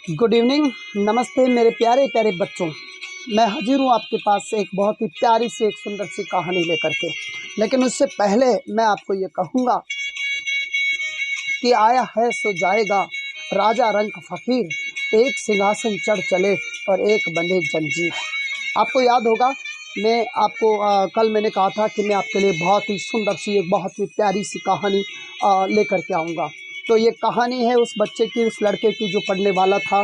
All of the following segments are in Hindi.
गुड इवनिंग, नमस्ते मेरे प्यारे प्यारे बच्चों। मैं हाजिर हूँ आपके पास से एक बहुत ही प्यारी सी एक सुंदर सी कहानी लेकर के। लेकिन उससे पहले मैं आपको ये कहूँगा कि आया है सो जाएगा, राजा रंक फ़कीर, एक सिंहासन चढ़ चले और एक बंधे जंजीर। आपको याद होगा कल मैंने कहा था कि मैं आपके लिए बहुत ही सुंदर सी एक बहुत ही प्यारी सी कहानी लेकर के आऊँगा। तो ये कहानी है उस बच्चे की, उस लड़के की जो पढ़ने वाला था,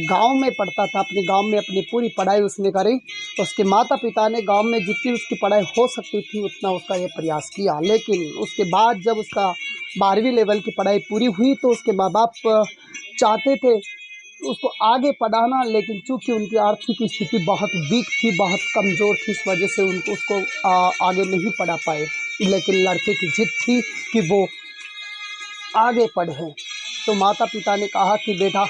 गांव में पढ़ता था। अपने गांव में अपनी पूरी पढ़ाई उसने करी। उसके माता पिता ने गांव में जितनी उसकी पढ़ाई हो सकती थी उतना उसका ये प्रयास किया। लेकिन उसके बाद जब उसका 12वीं लेवल की पढ़ाई पूरी हुई तो उसके माँ बाप चाहते थे उसको आगे पढ़ाना, लेकिन चूँकि उनकी आर्थिक स्थिति बहुत वीक थी, बहुत कमज़ोर थी, इस वजह से उसको आगे नहीं पढ़ा पाए। लेकिन लड़के की जिद थी कि वो आगे पढ़े। तो माता पिता ने कहा कि बेटा,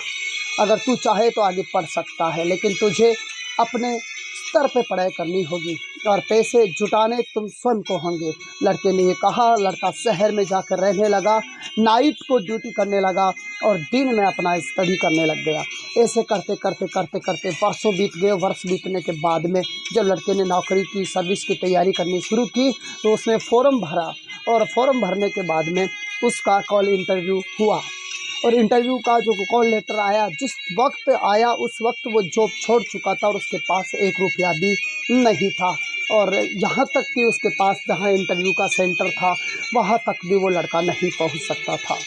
अगर तू चाहे तो आगे पढ़ सकता है, लेकिन तुझे अपने स्तर पे पढ़ाई करनी होगी और पैसे जुटाने तुम स्वयं को होंगे। लड़के ने ये कहा। लड़का शहर में जाकर रहने लगा, नाइट को ड्यूटी करने लगा और दिन में अपना स्टडी करने लग गया। ऐसे करते करते करते करते वर्षों बीत गए। वर्ष बीतने के बाद में जब लड़के ने नौकरी की, सर्विस की तैयारी करनी शुरू की, तो उसने फॉर्म भरा और फॉर्म भरने के बाद में उसका कॉल इंटरव्यू हुआ। और इंटरव्यू का जो कॉल लेटर आया, जिस वक्त आया उस वक्त वो जॉब छोड़ चुका था और उसके पास 1 रुपया भी नहीं था। और यहाँ तक कि उसके पास जहाँ इंटरव्यू का सेंटर था वहाँ तक भी वो लड़का नहीं पहुँच सकता था।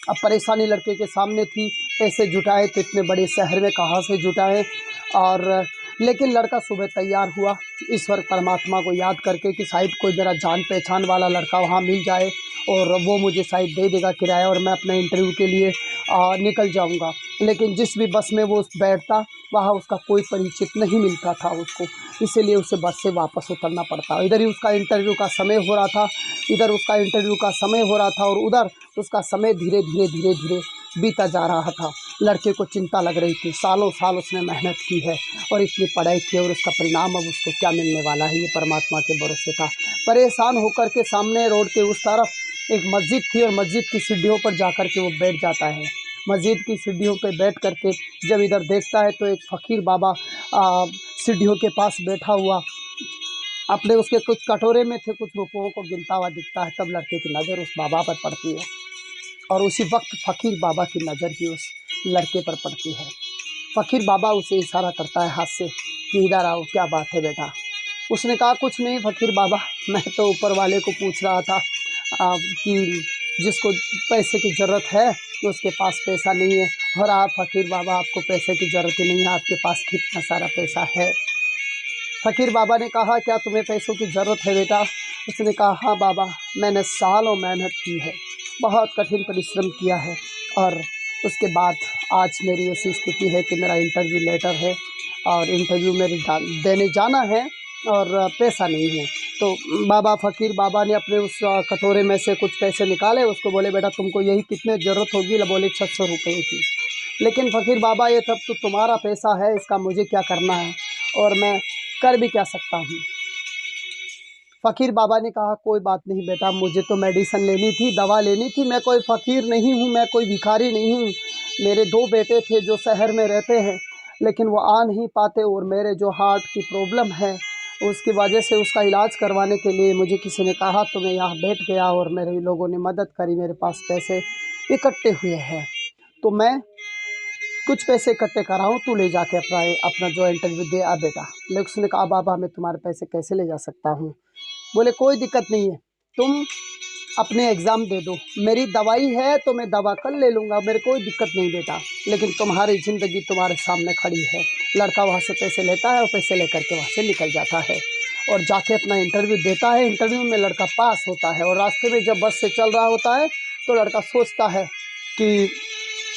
अब परेशानी लड़के के सामने थी। पैसे जुटाए तो इतने बड़े शहर में कहाँ से जुटाए। और लेकिन लड़का सुबह तैयार हुआ, ईश्वर परमात्मा को याद करके कि शायद कोई मेरा जान पहचान वाला लड़का वहाँ मिल जाए और वो मुझे शायद दे देगा किराया और मैं अपने इंटरव्यू के लिए निकल जाऊंगा। लेकिन जिस भी बस में वो बैठता वहाँ उसका कोई परिचित नहीं मिलता था उसको, इसीलिए उसे बस से वापस उतरना पड़ता। इधर ही उसका इंटरव्यू का समय हो रहा था, और उधर उसका समय धीरे धीरे धीरे धीरे बीता जा रहा था। लड़के को चिंता लग रही थी। सालों साल उसने मेहनत की है और इतनी पढ़ाई की और उसका परिणाम अब उसको क्या मिलने वाला है, ये परमात्मा के भरोसे था। परेशान होकर के सामने रोड के उस तरफ एक मस्जिद थी और मस्जिद की सीढ़ियों पर जाकर के वो बैठ जाता है। मस्जिद की सीढ़ियों पर बैठ करके जब इधर देखता है तो एक फ़कीर बाबा सीढ़ियों के पास बैठा हुआ अपने उसके कुछ कटोरे में थे कुछ रुपयों को गिनता हुआ दिखता है। तब लड़के की नज़र उस बाबा पर पड़ती है और उसी वक्त फ़कीर बाबा की नज़र भी उस लड़के पर पड़ती है। फ़कीर बाबा उसे इशारा करता है हाथ से कि इधर आओ, क्या बात है बेटा। उसने कहा कुछ नहीं फ़कीर बाबा, मैं तो ऊपर वाले को पूछ रहा था कि जिसको पैसे की ज़रूरत है तो उसके पास पैसा नहीं है। और आप फ़कीर बाबा, आपको पैसे की ज़रूरत ही नहीं है, आपके पास कितना सारा पैसा है। फ़कीर बाबा ने कहा क्या तुम्हें पैसों की ज़रूरत है बेटा। उसने कहा हाँ बाबा, मैंने सालों मेहनत की है, बहुत कठिन परिश्रम किया है और उसके बाद आज मेरी ऐसी स्थिति है कि मेरा इंटरव्यू लेटर है और इंटरव्यू मेरे देने जाना है और पैसा नहीं है। तो फ़कीर बाबा ने अपने उस कटोरे में से कुछ पैसे निकाले, उसको बोले बेटा तुमको यही कितने ज़रूरत होगी। बोले 600 रुपये की। लेकिन फ़कीर बाबा ये सब तो तुम्हारा पैसा है, इसका मुझे क्या करना है और मैं कर भी क्या सकता हूँ। फ़कीर बाबा ने कहा कोई बात नहीं बेटा, मुझे तो मेडिसिन लेनी थी, दवा लेनी थी। मैं कोई फ़कीर नहीं हूँ, मैं कोई भिखारी नहीं हूँ। मेरे 2 बेटे थे जो शहर में रहते हैं, लेकिन वो आ नहीं पाते और मेरे जो हार्ट की प्रॉब्लम है उसकी वजह से उसका इलाज करवाने के लिए मुझे किसी ने कहा तो मैं यहाँ बैठ गया और मेरे लोगों ने मदद करी, मेरे पास पैसे इकट्ठे हुए हैं तो मैं कुछ पैसे इकट्ठे कराऊँ, तू ले जाके अपना जो इंटरव्यू दे आ बेटा। लेकिन उसने कहा बाबा मैं तुम्हारे पैसे कैसे ले जा सकता हूँ। बोले कोई दिक्कत नहीं है, तुम अपने एग्ज़ाम दे दो, मेरी दवाई है तो मैं दवा कल ले लूँगा, मेरे कोई दिक्कत नहीं बेटा, लेकिन तुम्हारी ज़िंदगी तुम्हारे सामने खड़ी है। लड़का वहाँ से पैसे लेता है और पैसे लेकर के वहाँ से निकल जाता है और जाके अपना इंटरव्यू देता है। इंटरव्यू में लड़का पास होता है और रास्ते में जब बस से चल रहा होता है तो लड़का सोचता है कि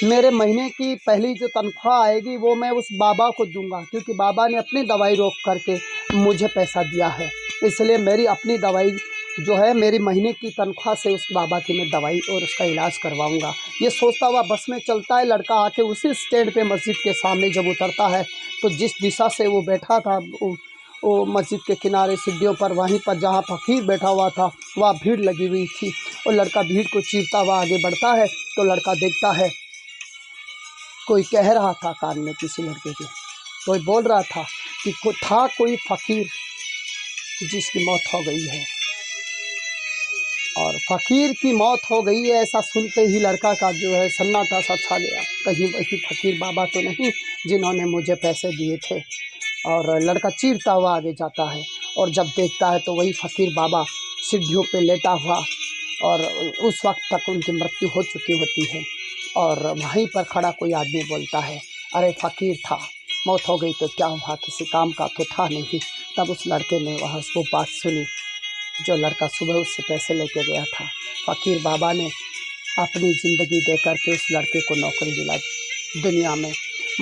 मेरे महीने की पहली जो तनख्वाह आएगी वो मैं उस बाबा को दूंगा, क्योंकि बाबा ने अपनी दवाई रोक करके मुझे पैसा दिया है, इसलिए मेरी अपनी दवाई जो है मेरी महीने की तनख्वाह से उस बाबा की मैं दवाई और उसका इलाज करवाऊंगा। ये सोचता हुआ बस में चलता है। लड़का आके उसी स्टैंड पे मस्जिद के सामने जब उतरता है तो जिस दिशा से वो बैठा था वो मस्जिद के किनारे सीढ़ियों पर, वहीं पर जहाँ फ़कीर बैठा हुआ था वहाँ भीड़ लगी हुई थी और लड़का भीड़ को चीरता हुआ आगे बढ़ता है तो लड़का देखता है कोई कह रहा था कान में किसी लड़के के, कोई बोल रहा था कि था कोई फ़कीर जिसकी मौत हो गई है, और फ़कीर की मौत हो गई है ऐसा सुनते ही लड़का का जो है सन्नाटा सा छा गया। कहीं वही फ़कीर बाबा तो नहीं जिन्होंने मुझे पैसे दिए थे। और लड़का चीरता हुआ आगे जाता है और जब देखता है तो वही फ़कीर बाबा सीढ़ियों पे लेटा हुआ, और उस वक्त तक उनकी मृत्यु हो चुकी होती है। और वहीं पर खड़ा कोई आदमी बोलता है, अरे फ़कीर था, मौत हो गई तो क्या हुआ, किसी काम का तो था नहीं। तब उस लड़के ने वहाँ वो बात सुनी जो लड़का सुबह उससे पैसे लेके गया था। फ़कीर बाबा ने अपनी ज़िंदगी दे कर के उस लड़के को नौकरी दिला दी। दुनिया में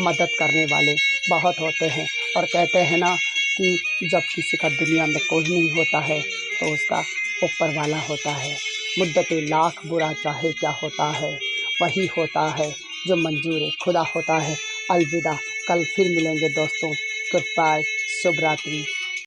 मदद करने वाले बहुत होते हैं, और कहते हैं ना कि जब किसी का दुनिया में कोई नहीं होता है तो उसका ऊपर वाला होता है। मुद्दते लाख बुरा चाहे क्या होता है, वही होता है जो मंजूर खुदा होता है। अलविदा, कल फिर मिलेंगे दोस्तों। गुड बाय, शुभ रात्रि।